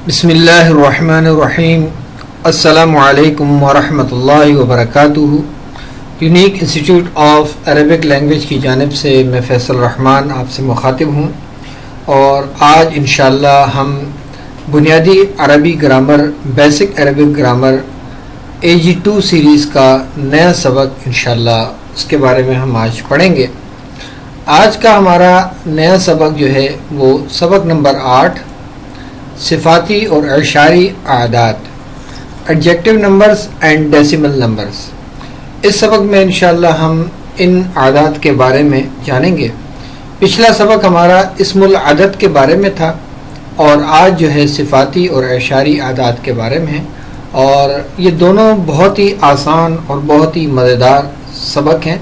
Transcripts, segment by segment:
بسم اللہ الرحمن الرحیم. السلام علیکم ورحمۃ اللہ وبرکاتہ. Unique institute of Arabic language کی جانب سے میں فیصل رحمان آپ سے مخاطب ہوں، اور آج انشاءاللہ ہم بنیادی عربی grammar, basic Arabic grammar AG2 series کا نیا سبق انشاءاللہ اس کے بارے میں ہم آج پڑھیں گے. آج کا ہمارا نیا سبق جو ہے وہ سبق نمبر 8، صفاتی اور اعشاری اعداد، adjective numbers and decimal numbers. اس سبق میں انشاءاللہ ہم ان اعداد کے بارے میں جانیں گے. پچھلا سبق ہمارا اسم العدد کے بارے میں تھا، اور آج جو ہے صفاتی اور اعشاری اعداد کے بارے میں ہے، اور یہ دونوں بہت ہی آسان اور بہت ہی مزیدار سبق ہیں.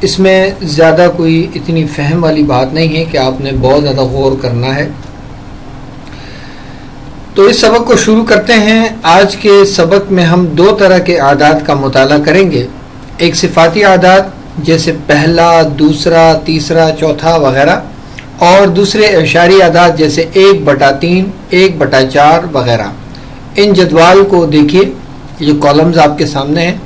اس میں زیادہ کوئی اتنی فہم والی بات نہیں ہے کہ آپ نے بہت زیادہ غور کرنا ہے. تو اس سبق کو شروع کرتے ہیں. آج کے سبق میں ہم دو طرح کے اعداد کا مطالعہ کریں گے. ایک صفاتی اعداد جیسے پہلا، دوسرا، تیسرا، چوتھا وغیرہ، اور دوسرے اعشاری اعداد جیسے 1/3، 1/4 وغیرہ. ان جدول کو دیکھیے، یہ کالمز آپ کے سامنے ہیں.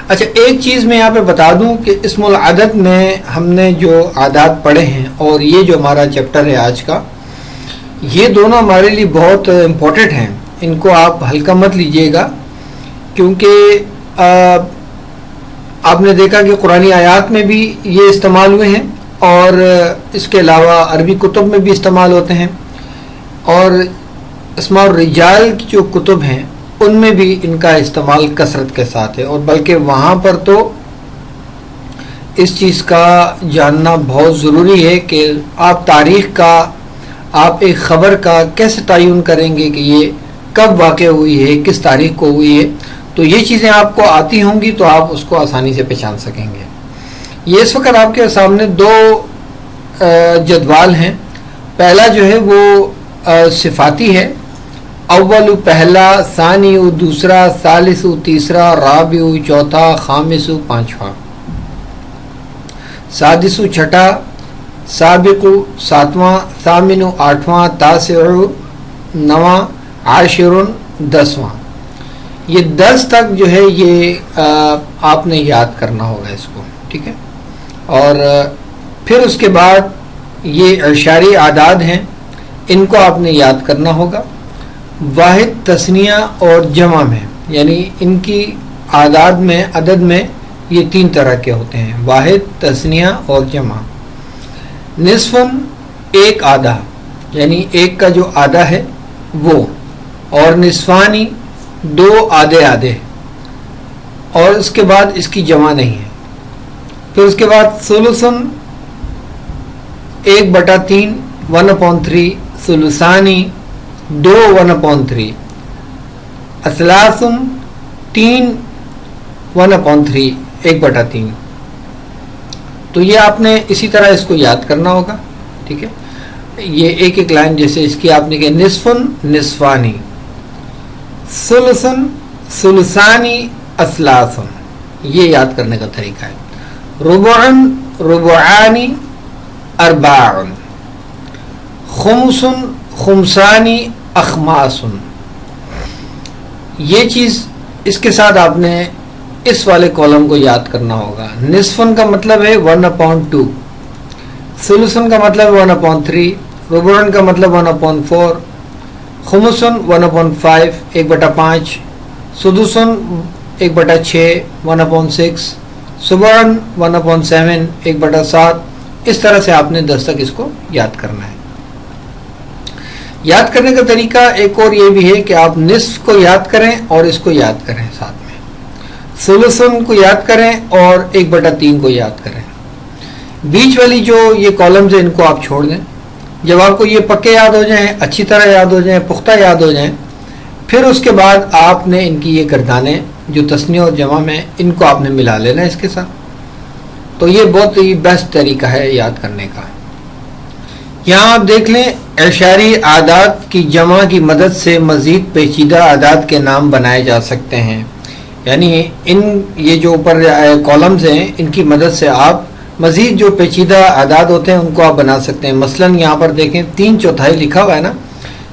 اچھا، ایک چیز میں یہاں پہ بتا دوں کہ اسم العدد میں ہم نے جو اعداد پڑھے ہیں اور یہ جو ہمارا چیپٹر ہے آج کا، یہ دونوں ہمارے لیے بہت امپورٹنٹ ہیں. ان کو آپ ہلکا مت لیجئے گا، کیونکہ آپ نے دیکھا کہ قرآنی آیات میں بھی یہ استعمال ہوئے ہیں، اور اس کے علاوہ عربی کتب میں بھی استعمال ہوتے ہیں، اور اسماء الرجال کی جو کتب ہیں ان میں بھی ان کا استعمال کثرت کے ساتھ ہے. اور بلکہ وہاں پر تو اس چیز کا جاننا بہت ضروری ہے کہ آپ تاریخ کا، آپ ایک خبر کا کیسے تعین کریں گے کہ یہ کب واقع ہوئی ہے، کس تاریخ کو ہوئی ہے. تو یہ چیزیں آپ کو آتی ہوں گی تو آپ اس کو آسانی سے پہچان سکیں گے. یہ اس وقت آپ کے سامنے دو جدول ہیں. پہلا جو ہے وہ صفاتی ہے، اول پہلا، ثانی دوسرا، ثالث تیسرا، رابع چوتھا، خامس پانچواں، سادس چھٹا، سابق ساتواں، ثامن آٹھواں، تاسع نواں، عاشر 10واں. یہ 10 تک جو ہے یہ آپ نے یاد کرنا ہوگا اس کو، ٹھیک ہے. اور پھر اس کے بعد یہ اعشاری اعداد ہیں، ان کو آپ نے یاد کرنا ہوگا. واحد، تثنیہ اور جمع میں، یعنی ان کی اعداد میں، عدد میں یہ 3 طرح کے ہوتے ہیں: واحد، تثنیہ اور جمع. نصف، ایک آدھا، یعنی ایک کا جو آدھا ہے وہ، اور نصفانی، 2 آدھے آدھے، اور اس کے بعد اس کی جمع نہیں ہے. پھر اس کے بعد ثلث، 1/3، 1/3، ثلثانی، 2 1/3، اثلاث، 3 1/3، 1/3. تو یہ آپ نے اسی طرح اس کو یاد کرنا ہوگا، ٹھیک ہے. یہ ایک ایک لائن جیسے اس کی آپ نے کہ نصف، نصفانی، ثلث، ثلثانی، اثلاث، یہ یاد کرنے کا طریقہ ہے. ربع، ربعانی، ارباع، خمس، خمسانی، اخماس. یہ چیز اس کے ساتھ آپ نے اس والے کالم کو یاد کرنا ہوگا. نصفن کا مطلب ہے 1/2، ثلثن کا مطلب 1/3، ربعن کا مطلب 1/4، خمسن 1/5، 1/5، سدسن 1/6، 1/6، سبعن 1/7، 1/7. اس طرح سے آپ نے 10 تک اس کو یاد کرنا ہے. یاد کرنے کا طریقہ ایک اور یہ بھی ہے کہ آپ نصف کو یاد کریں اور اس کو یاد کریں ساتھ میں، ثلثن کو یاد کریں اور 1/3 کو یاد کریں. بیچ والی جو یہ کالمز ہیں ان کو آپ چھوڑ دیں. جب آپ کو یہ پکے یاد ہو جائیں، اچھی طرح یاد ہو جائیں، پختہ یاد ہو جائیں، پھر اس کے بعد آپ نے ان کی یہ گردانیں جو تثنیہ اور جمع میں، ان کو آپ نے ملا لینا اس کے ساتھ. تو یہ بہت ہی بیسٹ طریقہ ہے یاد کرنے کا. یہاں آپ دیکھ لیں، اعشاری اعداد کی جمع کی مدد سے مزید پیچیدہ اعداد کے نام بنائے جا سکتے ہیں. یعنی یہ جو اوپر کالمز ہیں ان کی مدد سے آپ مزید جو پیچیدہ اعداد ہوتے ہیں ان کو آپ بنا سکتے ہیں. مثلا یہاں پر دیکھیں 3/4 لکھا ہوا ہے نا،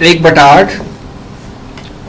1/8,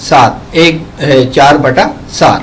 7, 4/7।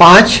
5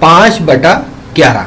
5/11,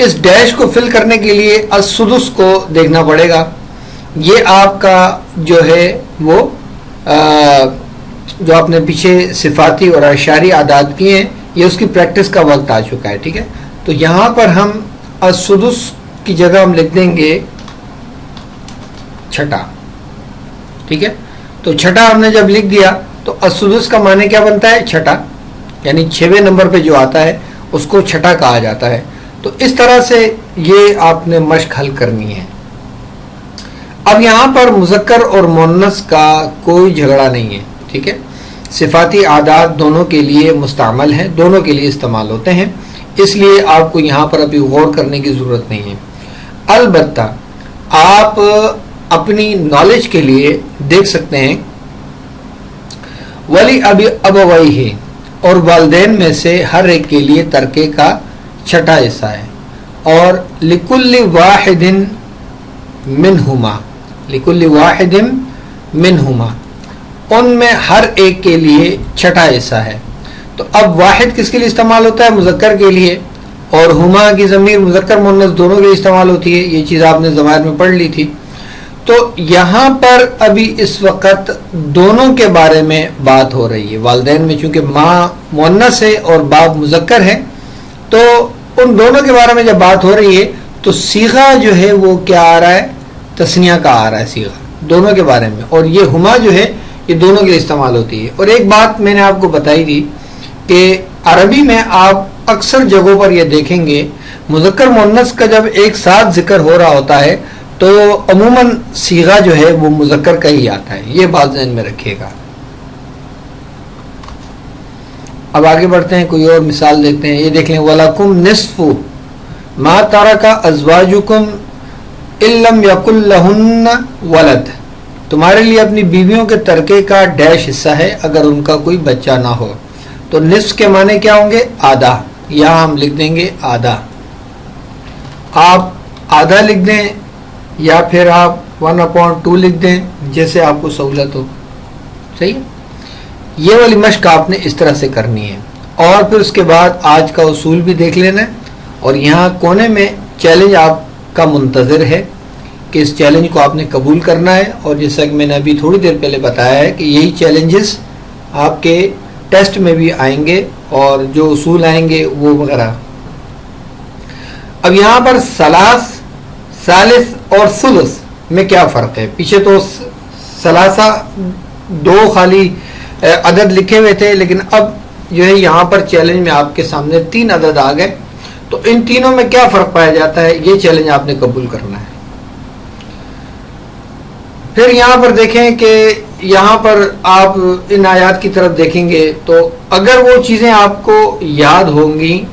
اس ڈیش کو فل کرنے کے لیے السدس کو دیکھنا پڑے گا. یہ آپ کا جو ہے وہ جو آپ نے پیچھے صفاتی اور اشاری اعداد کیے ہیں یہ اس کی پریکٹس کا وقت آ چکا ہے. ٹھیک ہے, تو یہاں پر ہم السدس کی جگہ ہم لکھ دیں گے چھٹا. ٹھیک ہے, تو چھٹا ہم نے جب لکھ دیا تو السدس کا معنی کیا بنتا ہے؟ چھٹا, یعنی 6ویں نمبر پہ جو آتا ہے اس کو چھٹا کہا جاتا ہے. تو اس طرح سے یہ آپ نے مشق حل کرنی ہے. اب یہاں پر مذکر اور مؤنث کا کوئی جھگڑا نہیں ہے. ٹھیک ہے, صفاتی اعداد دونوں کے لیے مستعمل ہیں, دونوں کے لیے استعمال ہوتے ہیں, اس لیے آپ کو یہاں پر ابھی غور کرنے کی ضرورت نہیں ہے. البتہ آپ اپنی نالج کے لیے دیکھ سکتے ہیں ولی ابویہ اور والدین میں سے ہر ایک کے لیے ترکے کا چھٹا حصہ ہے, اور لکل واحد منہما, لکل واحد منہما, ان میں ہر ایک کے لیے چھٹا حصہ ہے. تو اب واحد کس کے لیے استعمال ہوتا ہے؟ مذکر کے لیے, اور ہما کی ضمیر مذکر مؤنث دونوں کے لیے استعمال ہوتی ہے. یہ چیز آپ نے ضمائر میں پڑھ لی تھی. تو یہاں پر ابھی اس وقت دونوں کے بارے میں بات ہو رہی ہے. والدین میں چونکہ ماں مؤنث ہے اور باپ مذکر ہے, تو ان دونوں کے بارے میں جب بات ہو رہی ہے تو صیغہ جو ہے وہ کیا آ رہا ہے؟ تثنیہ کا آ رہا ہے صیغہ دونوں کے بارے میں, اور یہ ہما جو ہے یہ دونوں کے لیے استعمال ہوتی ہے. اور ایک بات میں نے آپ کو بتائی تھی کہ عربی میں آپ اکثر جگہوں پر یہ دیکھیں گے مذکر مؤنث کا جب ایک ساتھ ذکر ہو رہا ہوتا ہے تو عموماً صیغہ جو ہے وہ مذکر کا ہی آتا ہے. یہ بات ذہن میں رکھیے گا. اب آگے بڑھتے ہیں, کوئی اور مثال دیکھتے ہیں. یہ دیکھ لیں, وَلَكُمْ نِصْفُ مَا تَرَكَ أَزْوَاجُكُمْ إِن لَّمْ يَكُن لَّهُنَّ وَلَدٌ, تمہارے لیے اپنی بیویوں کے ترکے کا ڈیش حصہ ہے اگر ان کا کوئی بچہ نہ ہو. تو نصف کے معنی کیا ہوں گے؟ آدھا. یہاں ہم لکھ دیں گے آدھا. آپ آدھا لکھ دیں یا پھر آپ 1/2 لکھ دیں, جیسے آپ کو سہولت ہو. صحیح ہے, یہ والی مشق آپ نے اس طرح سے کرنی ہے. اور پھر اس کے بعد آج کا اصول بھی دیکھ لینا ہے, اور یہاں کونے میں چیلنج آپ کا منتظر ہے کہ اس چیلنج کو آپ نے قبول کرنا ہے. اور جیسا کہ میں نے ابھی تھوڑی دیر پہلے بتایا ہے کہ یہی چیلنجز آپ کے ٹیسٹ میں بھی آئیں گے اور جو اصول آئیں گے وہ وغیرہ. اب یہاں پر ثالث اور ثلث میں کیا فرق ہے؟ پیچھے تو ثلاثہ 2 خالی عدد لکھے ہوئے تھے, لیکن اب جو ہے یہاں پر چیلنج میں آپ کے سامنے 3 عدد آ گئے. تو ان تینوں میں کیا فرق پایا جاتا ہے, یہ چیلنج آپ نے قبول کرنا ہے. پھر یہاں پر دیکھیں کہ یہاں پر آپ ان آیات کی طرف دیکھیں گے تو اگر وہ چیزیں آپ کو یاد ہوں گی,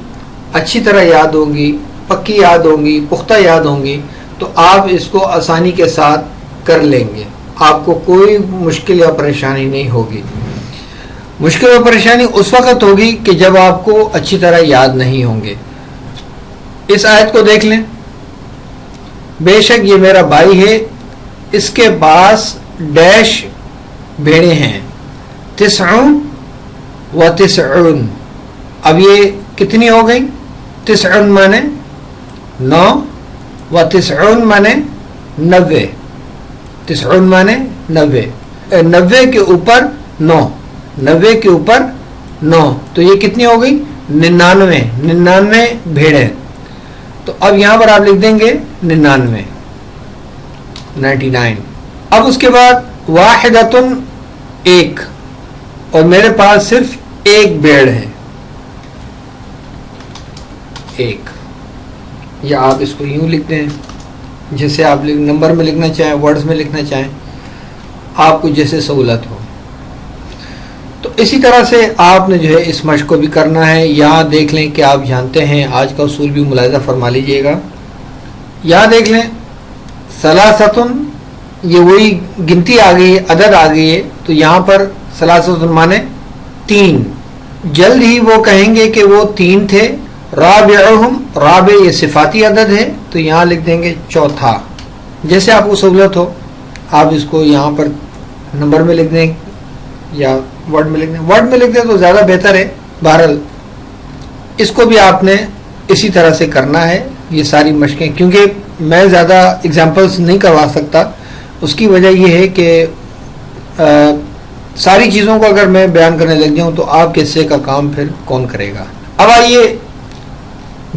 اچھی طرح یاد ہوں گی, پکی یاد ہوں گی, پختہ یاد ہوں گی, تو آپ اس کو آسانی کے ساتھ کر لیں گے. آپ کو کوئی مشکل یا پریشانی نہیں ہوگی. مشکل اور پریشانی اس وقت ہوگی کہ جب آپ کو اچھی طرح یاد نہیں ہوں گے. اس آیت کو دیکھ لیں, بے شک یہ میرا بھائی ہے, اس کے پاس ڈیش بھیڑیں ہیں, 9 و 9. اب یہ کتنی ہو گئی؟ 9 مانے 9 و 9 مانے 90. 9 مانے 90, 90 کے اوپر 9, 90 کے اوپر 9, تو یہ کتنی ہو گئی؟ 99 بھیڑیں. تو اب یہاں پر آپ لکھ دیں گے 99. اب اس کے بعد واحدۃ, ایک, اور میرے پاس صرف ایک بھیڑ ہے, ایک. یا آپ اس کو یوں لکھ دیں جیسے آپ نمبر میں لکھنا چاہیں, ورڈز میں لکھنا چاہیں, آپ کو جیسے سہولت ہو. تو اسی طرح سے آپ نے جو ہے اس مشق کو بھی کرنا ہے. یہاں دیکھ لیں کہ آپ جانتے ہیں, آج کا اصول بھی ملاحظہ فرما لیجئے گا. یہاں دیکھ لیں ثلاثۃ, یہ وہی گنتی آ گئی ہے, عدد آ گئی ہے. تو یہاں پر ثلاثۃ مانے 3. جلد ہی وہ کہیں گے کہ وہ 3 تھے. رابعہم, رابع یہ صفاتی عدد ہے, تو یہاں لکھ دیں گے چوتھا. جیسے آپ کو سہولت ہو, آپ اس کو یہاں پر نمبر میں لکھ دیں یا ورڈ میں لکھ دیں. ورڈ میں لکھ دیں تو زیادہ بہتر ہے. بہرحال اس کو بھی آپ نے اسی طرح سے کرنا ہے. یہ ساری مشقیں، کیونکہ میں زیادہ اگزامپلس نہیں کروا سکتا. اس کی وجہ یہ ہے کہ ساری چیزوں کو اگر میں بیان کرنے لگ جاؤں تو آپ کے حصے کا کام پھر کون کرے گا. اب آئیے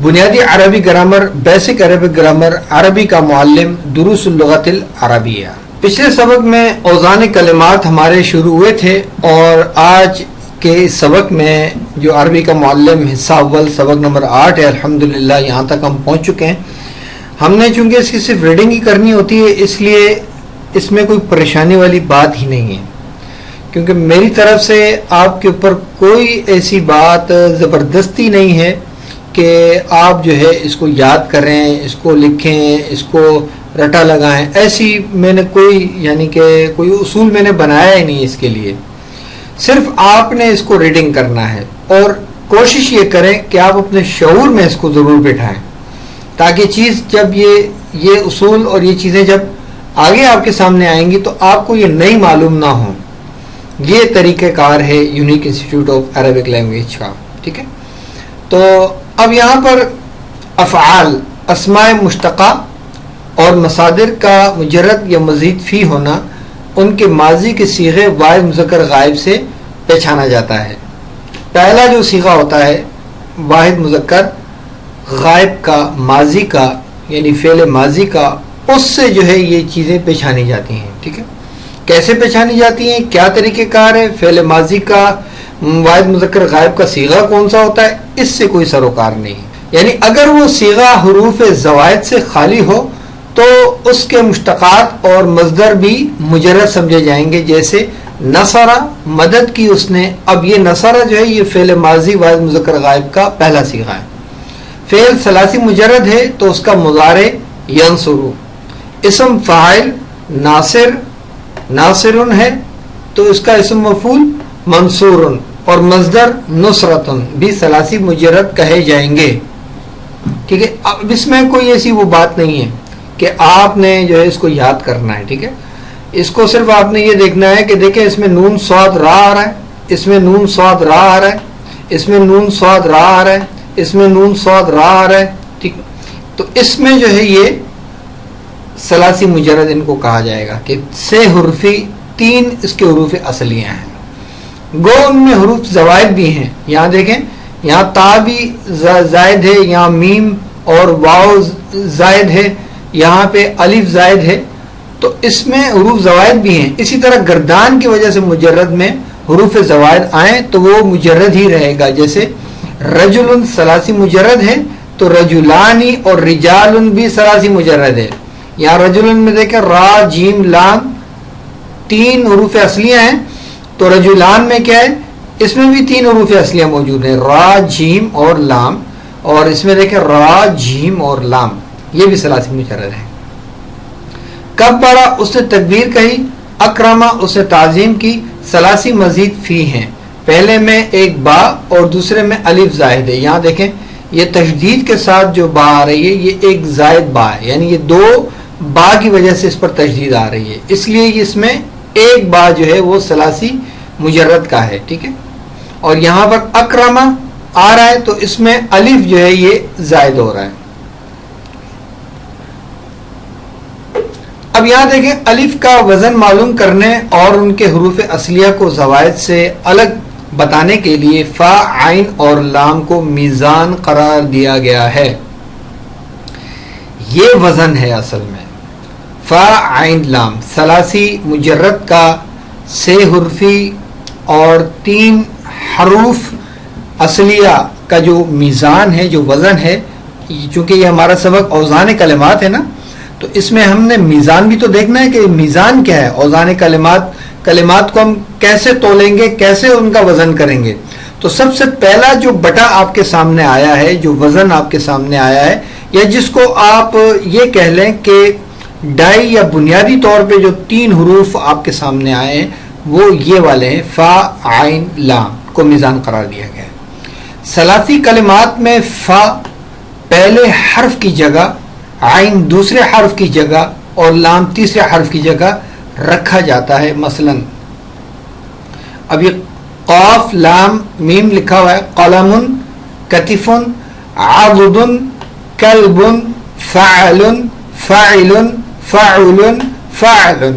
بنیادی عربی گرامر، بیسک عربک گرامر، عربی کا معلم، دروس اللغت العربیہ. پچھلے سبق میں اوزان کلمات ہمارے شروع ہوئے تھے، اور آج کے اس سبق میں جو عربی کا معلم حصہ اول سبق نمبر 8 ہے، الحمدللہ یہاں تک ہم پہنچ چکے ہیں. ہم نے چونکہ اس کی صرف ریڈنگ ہی کرنی ہوتی ہے، اس لیے اس میں کوئی پریشانی والی بات ہی نہیں ہے، کیونکہ میری طرف سے آپ کے اوپر کوئی ایسی بات زبردستی نہیں ہے کہ آپ جو ہے اس کو یاد کریں، اس کو لکھیں، اس کو رٹا لگائیں. ایسی میں نے کوئی اصول میں نے بنایا ہی نہیں اس کے لیے. صرف آپ نے اس کو ریڈنگ کرنا ہے، اور کوشش یہ کریں کہ آپ اپنے شعور میں اس کو ضرور بٹھائیں، تاکہ چیز جب یہ اصول اور یہ چیزیں جب آگے آپ کے سامنے آئیں گی تو آپ کو یہ نہیں معلوم نہ ہو. یہ طریقہ کار ہے unique institute of Arabic language کا. ٹھیک ہے، تو اب یہاں پر افعال، اسماء مشتقہ اور مصادر کا مجرد یا مزید فی ہونا ان کے ماضی کے صیغے واحد مذکر غائب سے پہچانا جاتا ہے. پہلا جو صیغہ ہوتا ہے واحد مذکر غائب کا، ماضی کا، یعنی فعل ماضی کا، اس سے جو ہے یہ چیزیں پہچانی جاتی ہیں. ٹھیک ہے، کیسے پہچانی جاتی ہیں، کیا طریقہ کار ہے، فعل ماضی کا واحد مذکر غائب کا صیغہ کون سا ہوتا ہے، اس سے کوئی سروکار نہیں. یعنی اگر وہ صیغہ حروف زوائد سے خالی ہو تو اس کے مشتقات اور مصدر بھی مجرد سمجھے جائیں گے. جیسے نصرہ، مدد کی اس نے. اب یہ نصرہ جو ہے یہ فعل ماضی واحد مذکر غائب کا پہلا صیغہ ہے. فعل ثلاثی مجرد ہے تو اس کا مضارع ینصرو. اسم فاعل ناصر، ناصرن ہے تو اس کا اسم مفعول منصورن، اور مصدر نصرتن بھی ثلاثی مجرد کہے جائیں گے. ٹھیک ہے، اب اس میں کوئی ایسی وہ بات نہیں ہے کہ آپ نے جو ہے اس کو یاد کرنا ہے. ٹھیک ہے، اس کو صرف آپ نے یہ دیکھنا ہے کہ دیکھیں اس میں نون صاد را آ رہا ہے، اس میں نون صاد را آ رہا ہے، اس میں نون صاد را آ رہا ہے، اس میں نون صاد را آ رہا ہے. ٹھیک، تو اس میں جو ہے یہ ثلاثی مجرد ان کو کہا جائے گا کہ سے حرفی، تین اس کے حروف اصلیہ ہیں. گو ان میں حروف زوائد بھی ہیں. یہاں دیکھیں، یہاں تا بھی زائد ہے، یہاں میم اور واو زائد ہے، یہاں پہ الف زائد ہے، تو اس میں حروف زوائد بھی ہیں. اسی طرح گردان کی وجہ سے مجرد میں حروف زوائد آئیں تو وہ مجرد ہی رہے گا. جیسے رجل ثلاثی مجرد ہے تو رجلانی اور رجال بھی ثلاثی مجرد ہے. یہاں رجل میں دیکھیں را جیم لام تین حروف اصلیہ ہیں، تو رجلان میں کیا ہے، اس میں بھی تین حروف اصلیہ موجود ہیں، را جیم اور لام. اور اس میں دیکھیں را جیم اور لام، یہ بھی ثلاثی مجرد ہے. کبرا اس نے تکبیر کہی، اکرما اس نے تعظیم کی. ثلاثی مزید فی ہیں، پہلے میں ایک با اور دوسرے میں الف زائد ہے. یہاں دیکھیں یہ تشدید کے ساتھ جو با آ رہی ہے یہ ایک زائد با ہے، یعنی یہ دو با کی وجہ سے اس پر تشدید آ رہی ہے، اس لیے اس میں ایک با جو ہے وہ ثلاثی مجرد کا ہے. ٹھیک ہے، اور یہاں پر اکرما آ رہا ہے تو اس میں الف جو ہے یہ زائد ہو رہا ہے. اب یہاں دیکھیں الف کا وزن معلوم کرنے اور ان کے حروف اصلیہ کو زوائد سے الگ بتانے کے لیے فا، عین اور لام کو میزان قرار دیا گیا ہے. یہ وزن ہے اصل میں فا، عین، لام، ثلاثی مجرد کا سے حرفی اور تین حروف اصلیہ کا جو میزان ہے، جو وزن ہے. چونکہ یہ ہمارا سبق اوزان کلمات ہے نا، تو اس میں ہم نے میزان بھی تو دیکھنا ہے کہ میزان کیا ہے. اوزان کلمات کو ہم کیسے تولیں گے، کیسے ان کا وزن کریں گے. تو سب سے پہلا جو بٹا آپ کے سامنے آیا ہے، جو وزن آپ کے سامنے آیا ہے، یا جس کو آپ یہ کہہ لیں کہ ڈائی یا بنیادی طور پہ جو تین حروف آپ کے سامنے آئے ہیں وہ یہ والے ہیں، فا، عین، لام کو میزان قرار دیا گیا ہے. ثلاثی کلمات میں فا پہلے حرف کی جگہ، عین دوسرے حرف کی جگہ اور لام تیسرے حرف کی جگہ رکھا جاتا ہے. مثلا اب یہ قاف لام میم لکھا ہوا ہے، قلم، کتف، عضد، کلب فعل فاعل فاعل فاعل،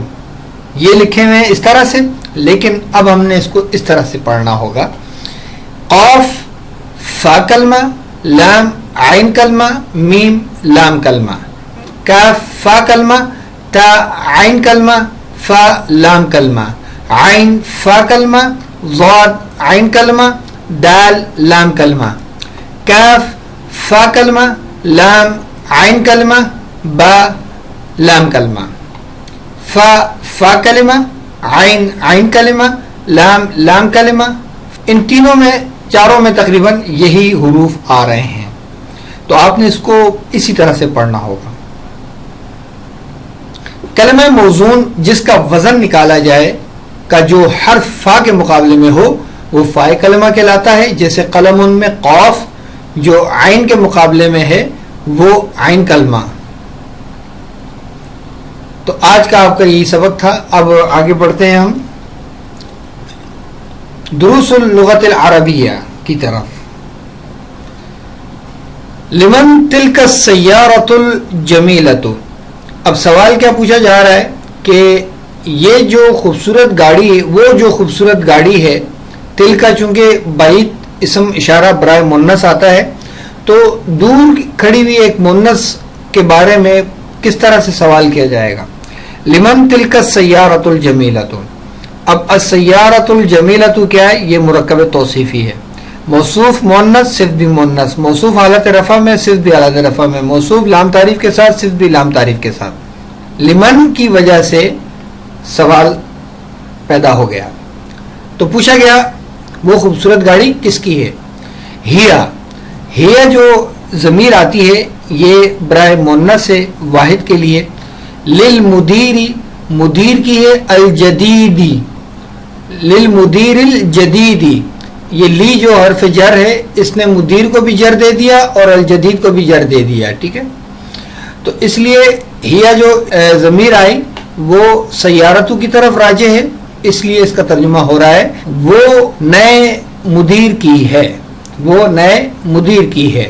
یہ لکھے ہوئے ہیں اس طرح سے، لیکن اب ہم نے اس کو اس طرح سے پڑھنا ہوگا. قاف فا کلمہ، لام عین کلمہ، میم لام کلمہ، کاف فا کلمہ، تا عین کلمہ، فا لام کلمہ، عین فا کلمہ، ضاد عین کلمہ، دال لام کلمہ، کاف فا کلمہ، لام عین کلمہ، با لام کلمہ، فا فا کلمہ، عین عین کلمہ، لام لام کلمہ. ان تینوں میں چاروں میں تقریباً یہی حروف آ رہے ہیں، تو آپ نے اس کو اسی طرح سے پڑھنا ہوگا. کلمہ موزون جس کا وزن نکالا جائے کا جو حرف فا کے مقابلے میں ہو وہ فائے کلمہ کہلاتا ہے، جیسے قلم میں قاف جو عین کے مقابلے میں ہے وہ عین کلمہ. تو آج کا آپ کا یہی سبق تھا. اب آگے بڑھتے ہیں ہم دروس اللغت العربیہ کی طرف. لمن تلک السیارۃ الجمیلۃ. اب سوال کیا پوچھا جا رہا ہے کہ یہ جو خوبصورت گاڑی ہے، وہ جو خوبصورت گاڑی ہے، تل کا چونکہ بعید اسم اشارہ برائے مونس آتا ہے، تو دور کھڑی ہوئی ایک مونس کے بارے میں کس طرح سے سوال کیا جائے گا. لمن تلک السیارۃ الجمیلۃ. اب السیارۃ الجمیلۃ کیا ہے؟ یہ مرکب توصیفی ہے. موصوف مونس صرف بھی مونس، موصوف حالت رفع میں صرف بھی حالت رفع میں، موصوف لام تعریف کے ساتھ صرف بھی لام تعریف کے ساتھ. لمن کی وجہ سے سوال پیدا ہو گیا، تو پوچھا گیا وہ خوبصورت گاڑی کس کی ہے. ہیا جو ضمیر آتی ہے یہ برائے مونس ہے واحد کے لیے. للمدیری مدیر کی ہے. الجدیدی للمدیر الجدیدی، یہ لی جو حرف جر ہے اس نے مدیر کو بھی جر دے دیا اور الجدید کو بھی جر دے دیا. ٹھیک ہے، تو اس لیے ہیا جو ضمیر آئی وہ سیارتوں کی طرف راجع ہے، اس لیے اس کا ترجمہ ہو رہا ہے وہ نئے مدیر کی ہے، وہ نئے مدیر کی ہے.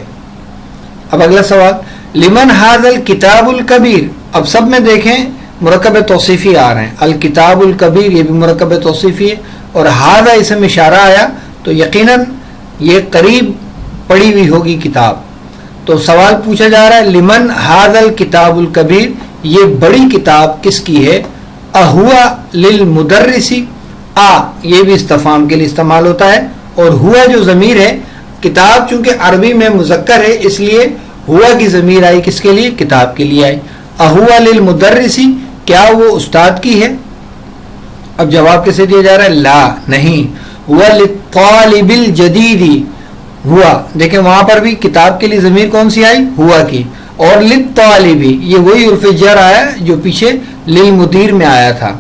اب اگلا سوال، لمن ھذا الکتاب الکبیر. اب سب میں دیکھیں مرکب توصیفی آ رہے ہیں. الکتاب الکبیر یہ بھی مرکب توصیفی ہے، اور ھذا اسم اشارہ آیا تو یقیناً یہ قریب پڑھی ہوئی ہوگی کتاب. تو سوال پوچھا جا رہا ہے لمن ھذا الکتاب الکبیر، یہ بڑی کتاب کس کی ہے. اہوا للمدرسی، یہ بھی استفہام کے لیے استعمال ہوتا ہے، اور ہوا جو ضمیر ہے، کتاب چونکہ عربی میں مذکر ہے اس لیے ہوا کی ضمیر آئی کس کے لیے؟ کتاب کے لیے آئی. اہوا للمدرسی، کیا وہ استاد کی ہے؟ اب جواب کیسے دیا جا رہا ہے؟ لا نہیں. ہوا للطالب الجدیدی، ہوا دیکھیں وہاں پر بھی کتاب کے لیے ضمیر کون سی آئی؟ ہوا کی. اور للطالبی یہ وہی حرف جر آیا جو پیچھے للمدیر میں آیا تھا.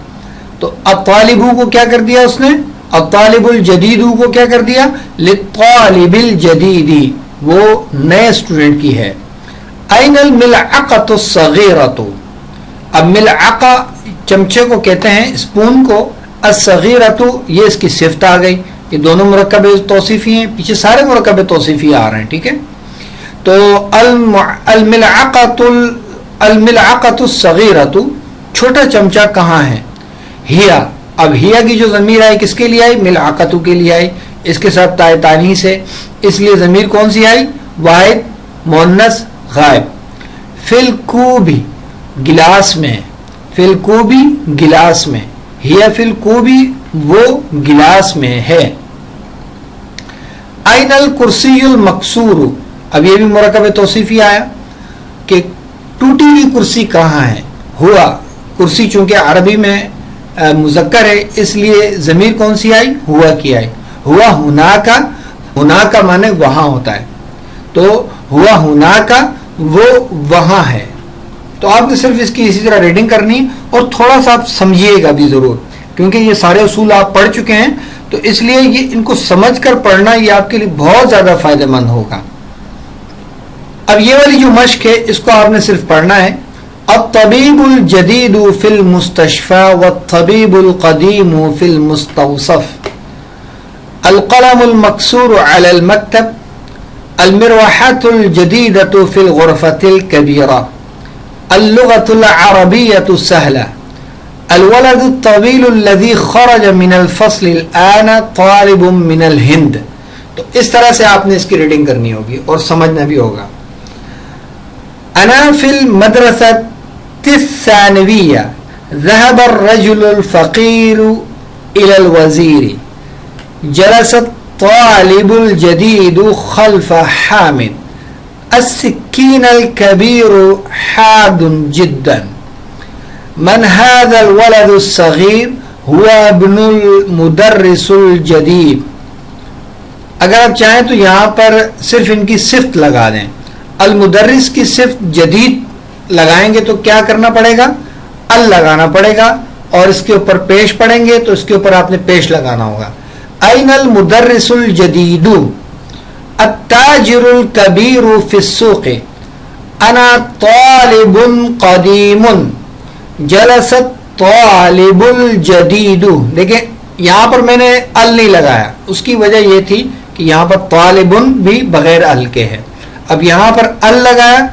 تو الطالبو کو کیا کر دیا اس نے؟ الطالب الجدیدو کو کیا کر دیا؟ للطالب الجدیدی، وہ نئے اسٹوڈنٹ کی ہے. این الملعقۃ الصغیرۃ. اب ملعقہ چمچے کو کہتے ہیں، اسپون کو. الصغیرۃ یہ اس کی صفت آ گئی. یہ دونوں مرکب توصیفی ہیں، پیچھے سارے مرکب توصیفی آ رہے ہیں. ٹھیک ہے، تو الملعقۃ الصغیرۃ، چھوٹا چمچہ کہاں ہے؟ ہیا. اب ہیا کی جو ضمیر آئی کس کے لیے آئی؟ ملعقۃ کے لیے آئی. اس کے ساتھ تائے تانیث ہے، اس لیے ضمیر کون سی آئی؟ واحد مؤنث غائب. فل کوبی گلاس میں، فل کوبی گلاس میں، ہیا فل کوبی وہ گلاس میں ہے. این الکرسی المکسور. اب یہ بھی مرکب توصیفی آیا کہ ٹوٹی ہوئی کرسی کہاں ہے. ہوا کرسی چونکہ عربی میں مذکر ہے اس لیے ضمیر کون سی آئی؟ ہوا کی آئی. ہوا ہونا کا، ہونا کا معنی وہاں ہوتا ہے، تو ہوا ہونا کا وہ وہاں ہے. تو آپ نے صرف اس کی اسی طرح ریڈنگ کرنی اور تھوڑا سا آپ سمجھیے گا بھی ضرور، کیونکہ یہ سارے اصول آپ پڑھ چکے ہیں، تو اس لیے یہ ان کو سمجھ کر پڑھنا یہ آپ کے لیے بہت زیادہ فائدہ مند ہوگا. اب یہ والی جو مشق ہے اس کو آپ نے صرف پڑھنا ہے. الطبیب الجدید فی المستشفى والطبیب القدیم فی المستوصف. القلم المکسور علی المکتب المروحة الجديدة في الغرفة الكبيرة، اللغة العربية السهلة، الولد الطويل الذي خرج من الفصل الآن طالب من الهند. تو اس طرح سے آپ نے اس کی ریڈنگ کرنی ہوگی اور سمجھنا بھی ہوگا. انا فی المدرسة الثانوية ذهب الرجل الفقير إلى الوزير، جلس الطالب الجديد خلف حامد، السكين الكبير حاد جدا. من هذا الولد الصغير؟ هو ابن المدرس الجديد. اگر آپ چاہیں تو یہاں پر صرف ان کی صفت لگا دیں. المدرس کی صفت جدید لگائیں گے تو کیا کرنا پڑے گا؟ ال لگانا پڑے گا، اور اس کے اوپر پیش پڑھیں گے تو اس کے اوپر آپ نے پیش لگانا ہوگا. این المدرس الجدید، التاجر الکبیر فی السوق، انا طالب قدیم، جلس الطالب الجدید. دیکھیں یہاں پر میں نے ال نہیں لگایا، اس کی وجہ یہ تھی کہ یہاں پر طالب بھی بغیر ال کے ہے. اب یہاں پر ال لگایا،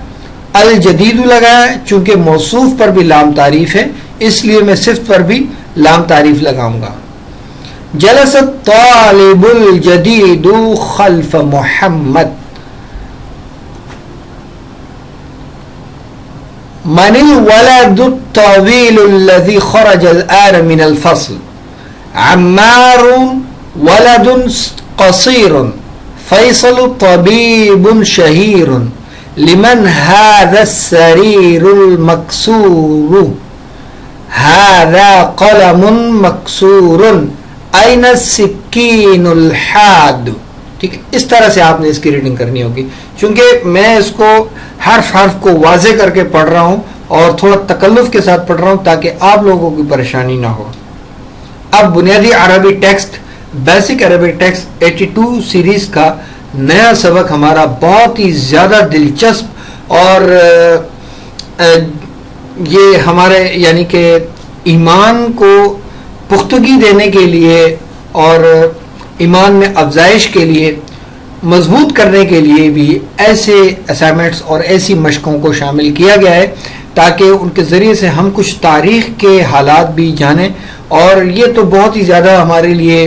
الجدید لگایا، چونکہ موصوف پر بھی لام تعریف ہے اس لیے میں صفت پر بھی لام تعریف لگاؤں گا. جلس الطالب الجدید خلف محمد. من الولد الطويل الذي خرج الآن من الفصل؟ عمار ولد قصير، فيصل طبيب شهير، لمن هذا السرير المكسور؟ هذا قلم مكسور، أين السكين الحاد. ٹھیک ہے، اس طرح سے آپ نے اس کی ریڈنگ کرنی ہوگی. چونکہ میں اس کو حرف حرف کو واضح کر کے پڑھ رہا ہوں اور تھوڑا تکلف کے ساتھ پڑھ رہا ہوں تاکہ آپ لوگوں کی پریشانی نہ ہو. اب بنیادی عربی text, basic Arabic text 82 series کا نیا سبق ہمارا بہت ہی زیادہ دلچسپ، اور یہ ہمارے یعنی کہ ایمان کو پختگی دینے کے لیے اور ایمان میں افزائش کے لیے، مضبوط کرنے کے لیے بھی ایسے اسائنمنٹس اور ایسی مشقوں کو شامل کیا گیا ہے تاکہ ان کے ذریعے سے ہم کچھ تاریخ کے حالات بھی جانیں. اور یہ تو بہت ہی زیادہ ہمارے لیے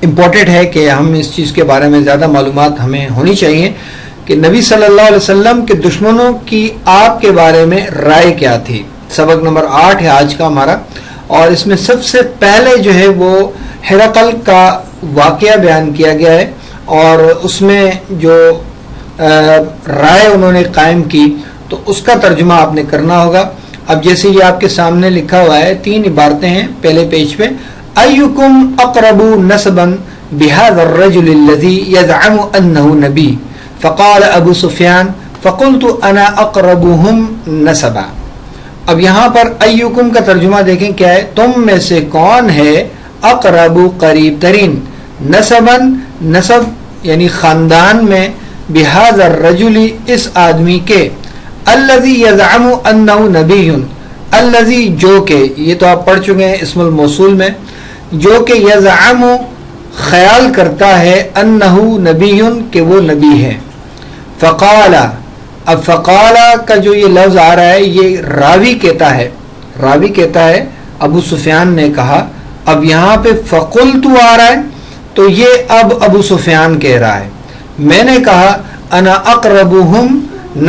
امپورٹنٹ ہے کہ ہم اس چیز کے بارے میں زیادہ معلومات ہمیں ہونی چاہیے کہ نبی صلی اللہ علیہ وسلم کے دشمنوں کی آپ کے بارے میں رائے کیا تھی. سبق نمبر 8 ہے آج کا ہمارا، اور اس میں سب سے پہلے جو ہے وہ ہرقل کا واقعہ بیان کیا گیا ہے، اور اس میں جو رائے انہوں نے قائم کی تو اس کا ترجمہ آپ نے کرنا ہوگا. اب جیسے یہ آپ کے سامنے لکھا ہوا ہے، 3 عبارتیں ہیں پہلے پیج پہ. ایکم اقرب نسبا بهذا الرجل الذي يزعم انه نبی، فقال ابو سفیان فقلت انا اقربهم نسبا. اب یہاں پر ایکم کا ترجمہ دیکھیں کیا ہے، تم میں سے کون ہے اقرب قریب ترین، نسبا نسب یعنی خاندان میں، بهذا الرجل اس آدمی کے، الذي يزعم انه نبی، الذي جو کہ، یہ تو آپ پڑھ چکے ہیں اسم الموصول میں، جو کہ یزعم خیال کرتا ہے انه نبی کہ وہ نبی ہے. فقال، اب فقال کا جو یہ لفظ آ رہا ہے یہ راوی کہتا ہے ابو سفیان نے کہا. اب یہاں پہ فقلت آ رہا ہے تو یہ اب ابو سفیان کہہ رہا ہے، میں نے کہا انا اقربهم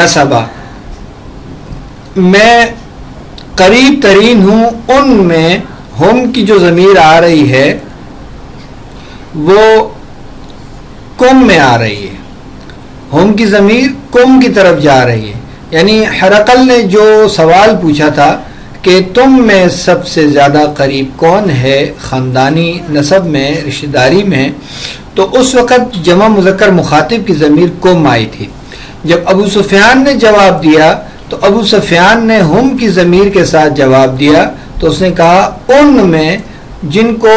نسبا، میں قریب ترین ہوں ان میں. ہم کی جو ضمیر آ رہی ہے وہ کم میں آ رہی ہے، ہم کی ضمیر کم کی طرف جا رہی ہے. یعنی ہرقل نے جو سوال پوچھا تھا کہ تم میں سب سے زیادہ قریب کون ہے خاندانی نسب میں، رشتہ داری میں، تو اس وقت جمع مذکر مخاطب کی ضمیر کم آئی تھی. جب ابو سفیان نے جواب دیا تو ابو سفیان نے ہم کی ضمیر کے ساتھ جواب دیا، تو اس نے کہا ان میں جن کو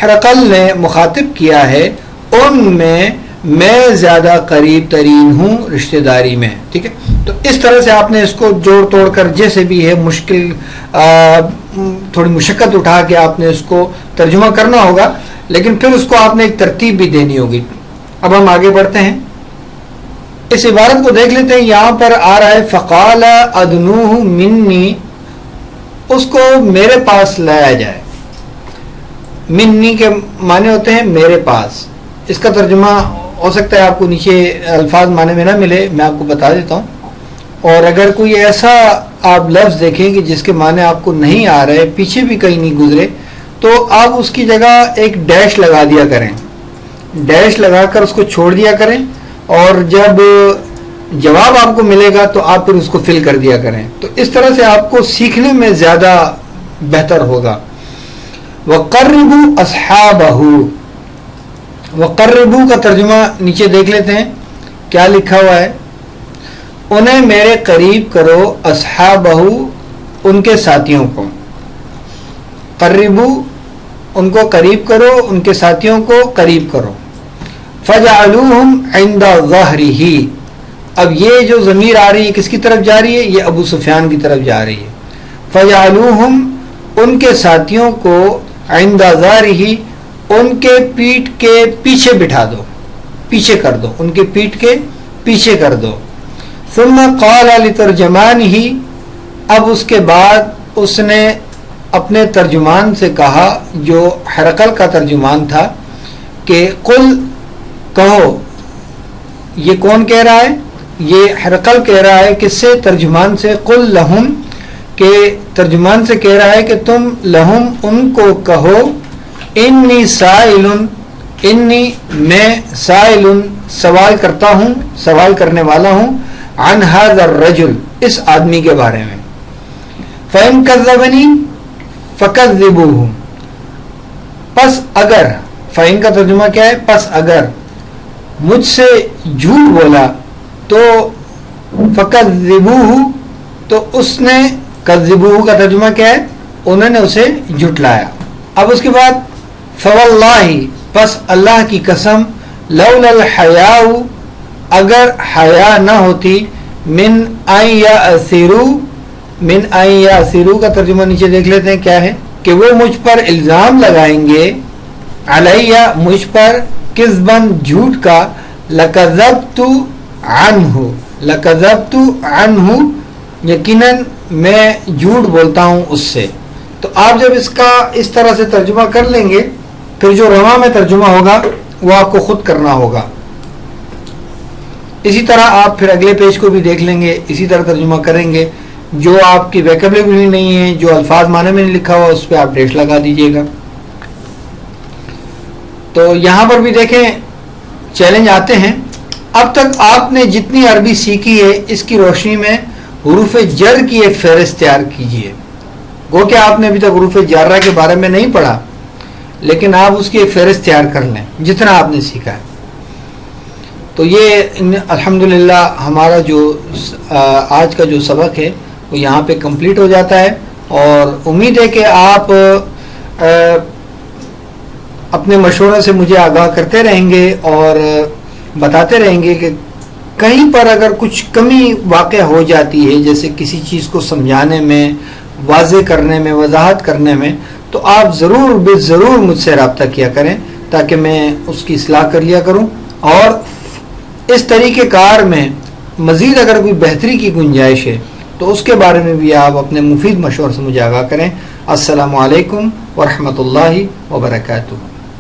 ہرقل نے مخاطب کیا ہے ان میں زیادہ قریب ترین ہوں رشتہ داری میں. ٹھیک ہے، تو اس طرح سے آپ نے اس کو جوڑ توڑ کر جیسے بھی ہے مشکل تھوڑی مشقت اٹھا کے آپ نے اس کو ترجمہ کرنا ہوگا، لیکن پھر اس کو آپ نے ایک ترتیب بھی دینی ہوگی. اب ہم آگے بڑھتے ہیں. اس عبارت کو دیکھ لیتے ہیں. یہاں پر آ رہا ہے فقال ادنوہ منی, اس کو میرے پاس لایا جائے. منی کے معنی ہوتے ہیں میرے پاس. اس کا ترجمہ ہو سکتا ہے آپ کو نیچے الفاظ معنی میں نہ ملے, میں آپ کو بتا دیتا ہوں. اور اگر کوئی ایسا آپ لفظ دیکھیں کہ جس کے معنی آپ کو نہیں آ رہے, پیچھے بھی کہیں نہیں گزرے, تو آپ اس کی جگہ ایک ڈیش لگا دیا کریں. ڈیش لگا کر اس کو چھوڑ دیا کریں, اور جب جواب آپ کو ملے گا تو آپ پھر اس کو فل کر دیا کریں. تو اس طرح سے آپ کو سیکھنے میں زیادہ بہتر ہوگا. وَقَرِّبُوا أَصْحَابَهُ, وَقَرِّبُوا کا ترجمہ نیچے دیکھ لیتے ہیں کیا لکھا ہوا ہے. انہیں میرے قریب کرو, اصحابہ ان کے ساتھیوں کو. قربو ان کو قریب کرو, ان کے ساتھیوں کو قریب کرو. فجعلوہم عند ظہرہ, اب یہ جو ضمیر آ رہی ہے کس کی طرف جا رہی ہے؟ یہ ابو سفیان کی طرف جا رہی ہے. فجعلوہم ان کے ساتھیوں کو, عند ظہرہ ان کے پیٹھ کے پیچھے بٹھا دو, پیچھے کر دو, ان کے پیٹھ کے پیچھے کر دو. ثم قال لترجمانہ, اب اس کے بعد اس نے اپنے ترجمان سے کہا جو ہرقل کا ترجمان تھا کہ قل, کہو. یہ کون کہہ رہا ہے؟ یہ ہرقل کہہ رہا ہے. کس سے؟ ترجمان سے. قل لہم, کہ ترجمان سے کہہ رہا ہے کہ تم لہم ان کو کہو, انی سائل, انی میں, سائل سوال کرتا ہوں, سوال کرنے والا ہوں, عن هذا الرجل اس آدمی کے بارے میں. فَإِن كَذَّبَنِي فَكَذِّبُوهُ, پس اگر, فَإِن کا ترجمہ کیا ہے؟ پس اگر مجھ سے جھوٹ بولا تو فَكَذِّبُوهُ, تو اس نے, کذبوہ کا ترجمہ کیا ہے؟ انہوں نے اسے جھٹلایا. اب اس کے بعد فواللہ, پس اللہ کی قسم, لولا الحیاء, اگر حیا نہ ہوتی, من ان یأثروا, من ان یأثروا کا ترجمہ نیچے دیکھ لیتے ہیں کیا ہے, کہ وہ مجھ پر الزام لگائیں گے, علیہ مجھ پر, کذباً جھوٹ کا, لکذبت عنہ, لکذبت عنہ یقیناً میں جھوٹ بولتا ہوں اس سے. تو آپ جب اس کا اس طرح سے ترجمہ کر لیں گے, پھر جو رواں میں ترجمہ ہوگا وہ آپ کو خود کرنا ہوگا. اسی طرح آپ پھر اگلے پیج کو بھی دیکھ لیں گے, اسی طرح ترجمہ کریں گے. جو آپ کی ویکیبلری نہیں ہے, جو الفاظ معنی میں نہیں لکھا ہوا, اس پہ آپ ڈیش لگا دیجئے گا. تو یہاں پر بھی دیکھیں چیلنج آتے ہیں. اب تک آپ نے جتنی عربی سیکھی ہے اس کی روشنی میں حروف جر کی ایک فہرست تیار کیجئے. گو کہ آپ نے ابھی تک حروف جارہ کے بارے میں نہیں پڑھا, لیکن آپ اس کی ایک فہرست تیار کر لیں جتنا آپ نے سیکھا ہے. تو یہ الحمدللہ ہمارا جو آج کا جو سبق ہے وہ یہاں پہ کمپلیٹ ہو جاتا ہے. اور امید ہے کہ آپ اپنے مشوروں سے مجھے آگاہ کرتے رہیں گے اور بتاتے رہیں گے کہ کہیں پر اگر کچھ کمی واقع ہو جاتی ہے, جیسے کسی چیز کو سمجھانے میں, واضح کرنے میں, وضاحت کرنے میں, تو آپ ضرور بے ضرور مجھ سے رابطہ کیا کریں تاکہ میں اس کی اصلاح کر لیا کروں. اور اس طریقہ کار میں مزید اگر کوئی بہتری کی گنجائش ہے تو اس کے بارے میں بھی آپ اپنے مفید مشورے سے مجھے آگاہ کریں. السلام علیکم ورحمۃ اللہ وبرکاتہ.